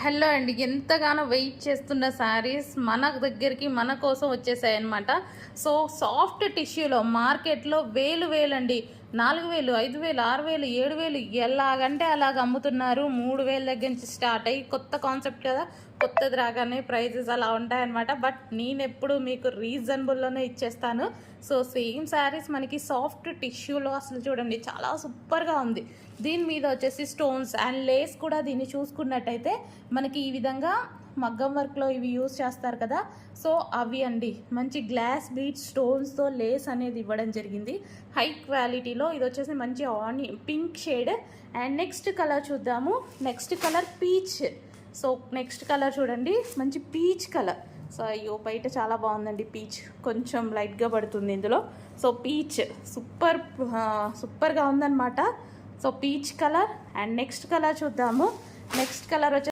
Hello అండి, ఎంతగానో wait చేస్తున్న శారీస్ మన దగ్గరికి మన కోసం వచ్చేసాయి అనమాట. సో సాఫ్ట్ టిష్యూలో మార్కెట్లో వేలు అండి, 4000, 5000, 6000, 7000 ఎలాగంటే అలాగ అమ్ముతున్నారు. 3000 దగ్గర నుంచి స్టార్ట్ అయ్యి కొత్త కాన్సెప్ట్ కదా, కొత్తది రాగానే ప్రైజెస్ అలా ఉంటాయన్నమాట. బట్ నేను ఎప్పుడు మీకు రీజనబుల్లోనే ఇచ్చేస్తాను. సో సేమ్ శారీస్ మనకి సాఫ్ట్ టిష్యూలో అసలు చూడండి చాలా సూపర్గా ఉంది. దీని మీద వచ్చేసి స్టోన్స్ అండ్ లేస్ కూడా దీన్ని చూసుకున్నట్టయితే మనకి ఈ విధంగా మగ్గం వర్క్లో ఇవి యూజ్ చేస్తారు కదా, సో అవి అండి మంచి గ్లాస్ బీట్ స్టోన్స్తో లేస్ అనేది ఇవ్వడం జరిగింది హై క్వాలిటీలో. ఇది వచ్చేసి మంచి pink shade. And next colour చూద్దాము. Next colour peach. So next colour చూడండి, మంచి పీచ్ కలర్. సో అయ్యో బయట చాలా బాగుందండి, పీచ్ కొంచెం లైట్గా పడుతుంది ఇందులో. సో పీచ్ సూపర్గా ఉందన్నమాట. So peach colour. And next colour చూద్దాము. నెక్స్ట్ కలర్ వచ్చి